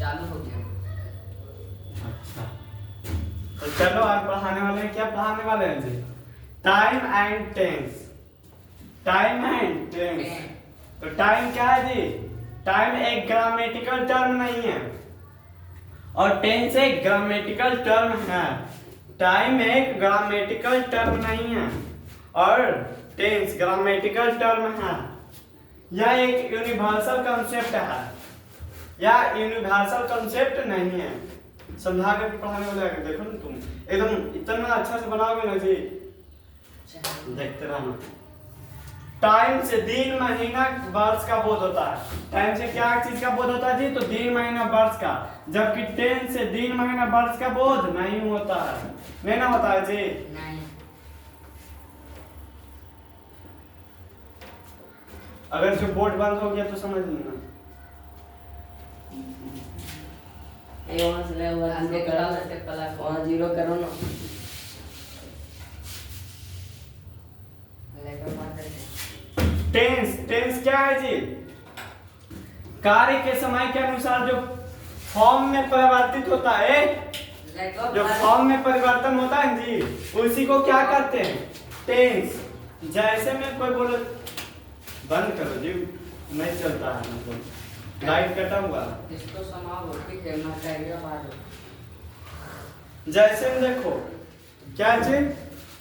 चालू हो गया। अच्छा तो चलो आज पढ़ाने वाले हैं, क्या पढ़ाने वाले हैं जी? Time and tense. Time and tense. तो टाइम क्या है जी? टाइम एक ग्रामेटिकल टर्म नहीं है और टेंस एक ग्रामेटिकल टर्म है। टाइम एक ग्रामेटिकल टर्म नहीं है और टेंस ग्रामेटिकल टर्म है। यह एक यूनिवर्सल कंसेप्ट है या यूनिवर्सल कंसेप्ट नहीं है। समझा कर पढ़ाने वाले आगे देखो ना, तुम एकदम इतना अच्छा से बनाओगे ना जी, देखते रहना। टाइम से दिन महीना वर्ष का बोध होता है। टाइम से क्या चीज का बोध होता है जी? तो दिन महीना वर्ष का। जबकि टेंस से दिन महीना वर्ष का बोध नहीं होता है। नहीं ना होता है जी? नहीं। अगर जो बोर्ड बंद हो गया तो समझ लेना। वहाँ से ले वहाँ जीरो करो ना। टेंस टेंस क्या है जी? कार्य के समय के अनुसार जो फॉर्म में परिवर्तित होता है, जो फॉर्म में परिवर्तन होता है जी, उसी को क्या कहते हैं? टेंस। जैसे में कोई बोले बंद करो जी, नहीं चलता है मतलब लाइट कटा हुआ। इसको समाओ ठीक है ना, चाहिए बात। जैसे में देखो क्या चीज?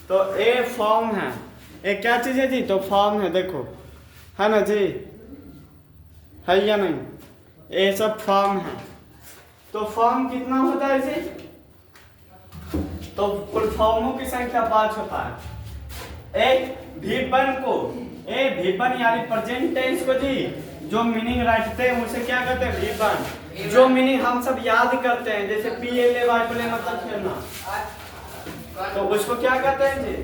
तो ए फॉर्म है। ए क्या चीज है जी? तो फॉर्म है, देखो है ना जी, है या नहीं? ये सब फॉर्म है। तो फॉर्म कितना होता है जी? तो कुल फॉर्मों की संख्या 5 होता है। एक V1 को, ए V1 यानी प्रेजेंट टेंस को जी जो मीनिंग रखते हैं उसे क्या कहते हैं? V1। जो मीनिंग हम सब याद करते हैं, जैसे PLAY प्ले मतलब खेलना, तो उसको क्या कहते हैं जी?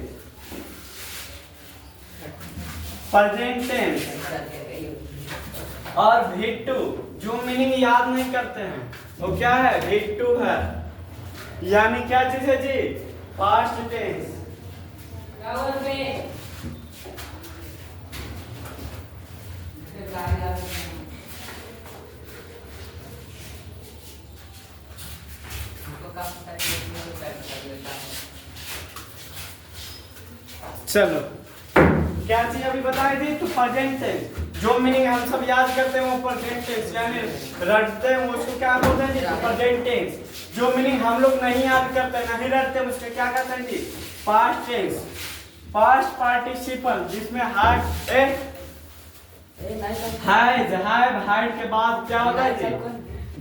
Present tense. और V2 जो मीनिंग याद नहीं करते हैं वो क्या है? V2 है। यानी क्या चीज है जी? Past tense. चलो क्या चीज अभी बताई थी? तो प्रेजेंट टेंस जो मीनिंग हम सब याद करते हैं वो प्रेजेंट टेंस यानी रटते हैं उसको क्या बोलते हैं जी? तो प्रेजेंट टेंस। जो मीनिंग हम लोग नहीं याद करते, नहीं रटते, उसको क्या कहते हैं जी? Past tense. पास्ट पार्टिसिपल जिसमें हाइड हाइड के बाद क्या होता है जी?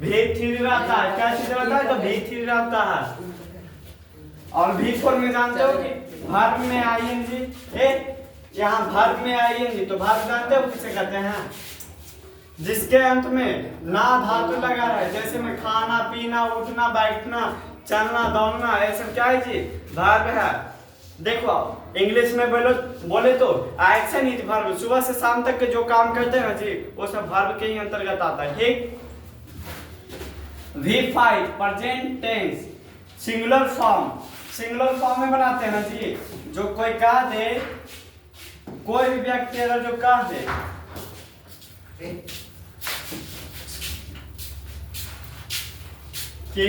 V3 रहता है। क्या चीज रहता है? तो V3 रहता है। और V4 में जानते हो कि वर्ब में ing, यहाँ वर्ब में ing, तो वर्ब जानते हो किसे कहते हैं? जिसके अंत में ना धातु लगा है, जैसे में खाना पीना उठना बैठना चलना दौड़ना, ये सब क्या है जी? वर्ब है। देखो इंग्लिश में बोले तो एक्शन इज वर्ब। सुबह से शाम तक के जो काम करते हैं ना जी वो सब वर्ब के ही अंतर्गत आता है। ठीक। V5 present tense singular form. Singular form में बनाते हैं ना जी, जो कोई कह दे, कोई भी व्यक्ति अगर जो कह दे कि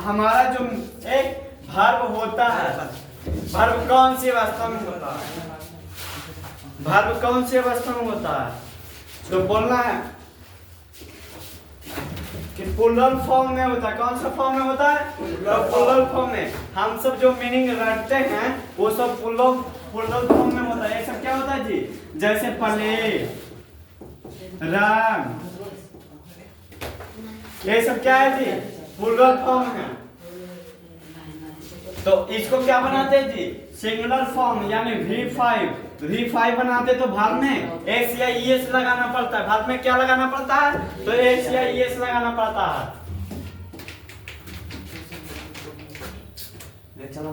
हमारा जो एक वर्ब होता है, वर्ब कौन सी अवस्था में होता है? वर्ब कौन सी अवस्था में होता है? तो बोलना है कि प्लूरल फॉर्म में होता है। कौन सा फॉर्म में होता है? प्लूरल फॉर्म में। हम सब जो मीनिंग रखते हैं वो सब प्लूरल फॉर्म में होता है। ये सब क्या होता है जी? जैसे प्ले, रन, ये सब क्या है जी? प्लूरल फॉर्म है। तो इसको क्या बनाते हैं जी? सिंगुलर फॉर्म यानी V5 बनाते तो वर्ब में एस या ईएस लगाना पड़ता है। वर्ब में क्या लगाना पड़ता है? तो एस या ईएस लगाना पड़ता है। चलो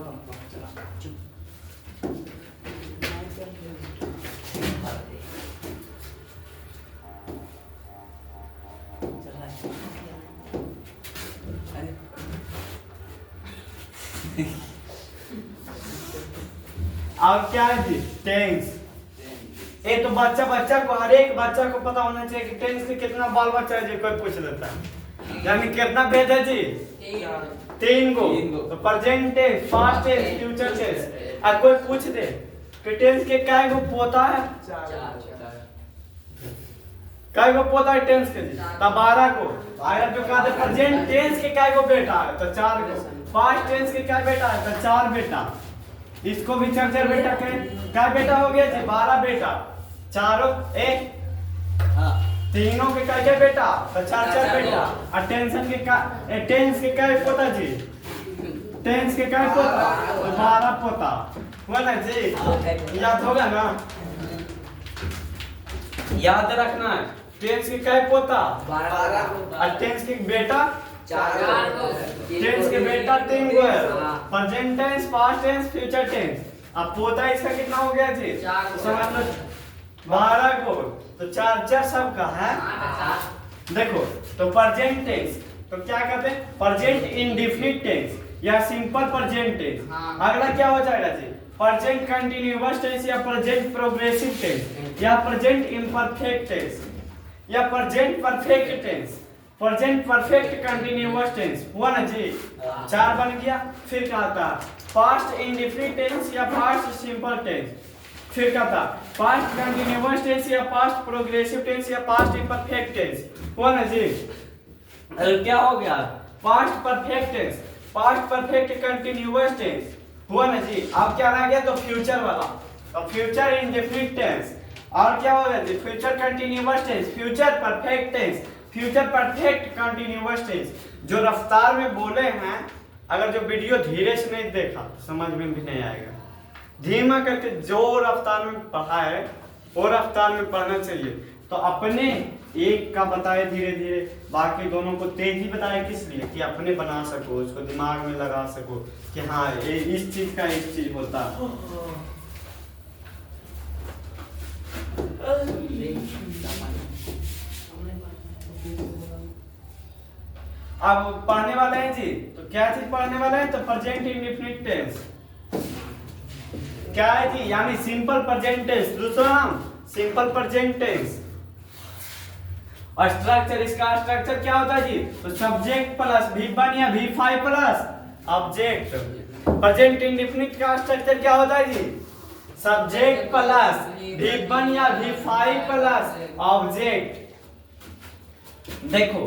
और क्या है जी? टेंस। ये तो बच्चा को, हर एक बच्चा को पता होना चाहिए कि टेंस के कितना बाल बच्चा है जी, कोई पूछ लेता है। यानी कितना भेजा जी? 3 को। तो present tense, past tense, future tense. अब कोई पूछ दे कि टेंस के काय को पोता है? काय को पोता है टेंस के जी? तब 12 को। अगर जो कहते प्रेजेंट टेंस के काय को बेटा है तो 4 को। पास्ट टेंस के काय बेटा है तो 4 बेटा। इसको भी 4 बेटा के काय बेटा हो गया जी? 12 बेटा। चारों एक तीनों के काय बेटा तो 4 बेटा। और टेंशन के का टेंस के काय पोता जी? टेंस के काय पोता तो 12 पोता हुआ ना जी? याद होगा ना? याद रखना है टेंस के काय पोता 12 और टेंस के बेटा 4 को। टेंस के बेटा 3 को है। Present tense, past tense, future tense. अब पोता इसका कितना हो गया जी? 4 को। समझ लो 12 को तो 4 सबका है। देखो तो प्रेजेंट टेंस तो क्या कहते हैं? प्रेजेंट इंडेफिनिट टेंस या सिंपल प्रेजेंट टेंस। अगला क्या हो जाएगा जी? प्रेजेंट कंटीन्यूअस टेंस या प्रेजेंट प्रोग्रेसिव टेंस या प्रेजेंट इम्परफेक्ट टेंस या present perfect tense. Present perfect continuous tense हुआ ना जी? 4 बन गया। फिर क्या था? पास्ट इंडेफिनिट टेंस या पास्ट सिंपल टेंस। फिर क्या था? पास्ट कंटीन्यूअस टेंस या पास्ट प्रोग्रेसिव टेंस या पास्ट इम्परफेक्ट टेंस हुआ ना जी? क्या हो गया? Past perfect tense, past perfect continuous tense हुआ ना जी? अब क्या रह गया? तो फ्यूचर वाला। तो फ्यूचर इंडेफिनिट टेंस। और क्या हो गया जी? Future continuous tense, future perfect tense, future perfect continuous tense. जो रफ्तार में बोले हैं, अगर जो वीडियो धीरे से नहीं देखा तो समझ में भी नहीं आएगा। धीमा करके जो रफ्तार में पढ़ा है वो रफ्तार में पढ़ना चाहिए। तो अपने एक का बताए धीरे धीरे, बाकी दोनों को तेज ही बताए किस लिए? कि अपने बना सको, उसको दिमाग में लगा सको कि हाँ ये इस चीज का इस चीज होता है। अब पढ़ने वाले हैं जी, तो क्या चीज पढ़ने वाले हैं? तो प्रेजेंट इंडेफिनिट टेंस क्या है जी? यानी सिंपल प्रेजेंट टेंस। दूसरा नाम सिंपल प्रेजेंट टेंस। और स्ट्रक्चर, इसका स्ट्रक्चर क्या होता है जी? तो सब्जेक्ट प्लस V1 या V5 plus object. Present indefinite का स्ट्रक्चर क्या होता है जी? सब्जेक्ट प्लस V1 या V5 प्लस ऑब्जेक्ट। देखो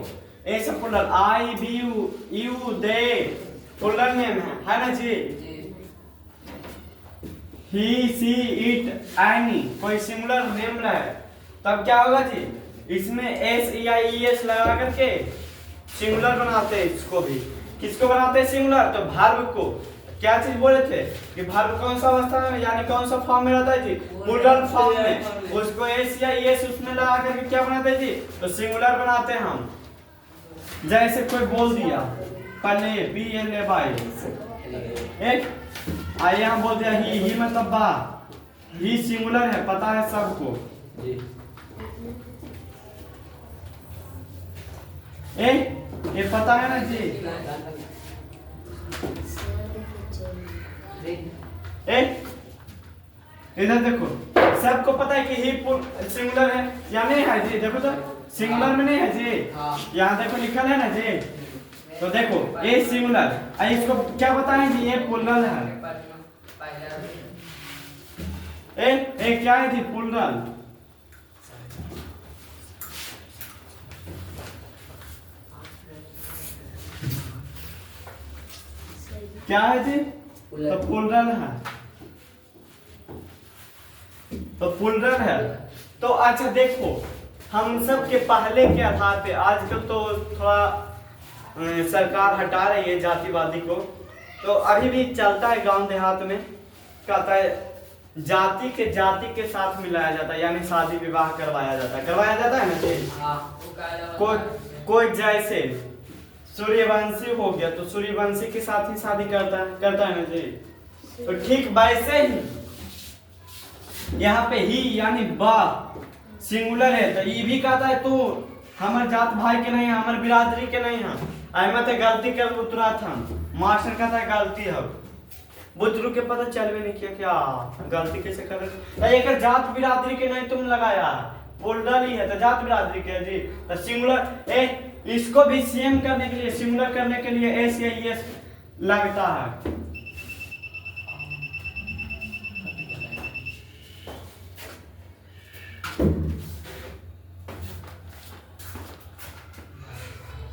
ऐसा plural I we you they plural name है ना जी? ही सी इट एनी कोई सिंगुलर नेम रहे तब क्या होगा जी? इसमें एस या ई एस लगा करके सिंगुलर बनाते हैं। इसको भी किसको बनाते हैं सिंगुलर? तो वर्ब को। क्या चीज बोले थे कि वर्ब कौन सा अवस्था में यानी कौन सा फॉर्म में रहता है जी? प्लुरल फॉर्म में। उसको एस या ई एस उसमें लगा करके क्या बनाते हैं जी? तो सिंगुलर बनाते हैं हम। जैसे कोई बोल दिया पले PLA एक आइए हम बोल दिया ही मतलब बा। ही सिंगुलर है, पता है सबको। ये पता है ना जी? इधर देखो सबको पता है कि ही सिंगुलर है या नहीं है जी? देखो तो सिंगुलर में नहीं है जी? यहाँ देखो लिखल है ना जी? तो देखो ये सिंगुलर, इसको क्या बताएं जी? ये प्लुरल है। ए क्या है जी? प्लुरल। क्या है जी? तो प्लुरल है। तो प्लुरल है। तो अच्छा देखो हम सब के पहले के आधार पे आजकल तो थोड़ा सरकार हटा रही है जातिवादी को, तो अभी भी चलता है गांव देहात में। कहता है जाति के साथ मिलाया जाता है, यानी शादी विवाह करवाया जाता है ना जी? कोई जैसे सूर्यवंशी हो गया तो सूर्यवंशी के साथ ही शादी करता है ना जी? तो ठीक वैसे ही यहाँ पे ही यानी बा सिंगुलर है तो ये भी कहता है तू हमारे जात भाई के नहीं है, हमारे बिरादरी के नहीं है। मैं तो गलती कर उतरा था, मास्टर कहता है गलती है। बुतरू के पता चल भी नहीं किया क्या गलती कैसे कर रहे? एक जात बिरादरी के नहीं तुम लगाया प्लूरल ही है तो जात बिरादरी के जी। तो सिंगुलर ए इसको भी सेम करने के लिए, सिंगुलर करने के लिए एस या एस लगता है।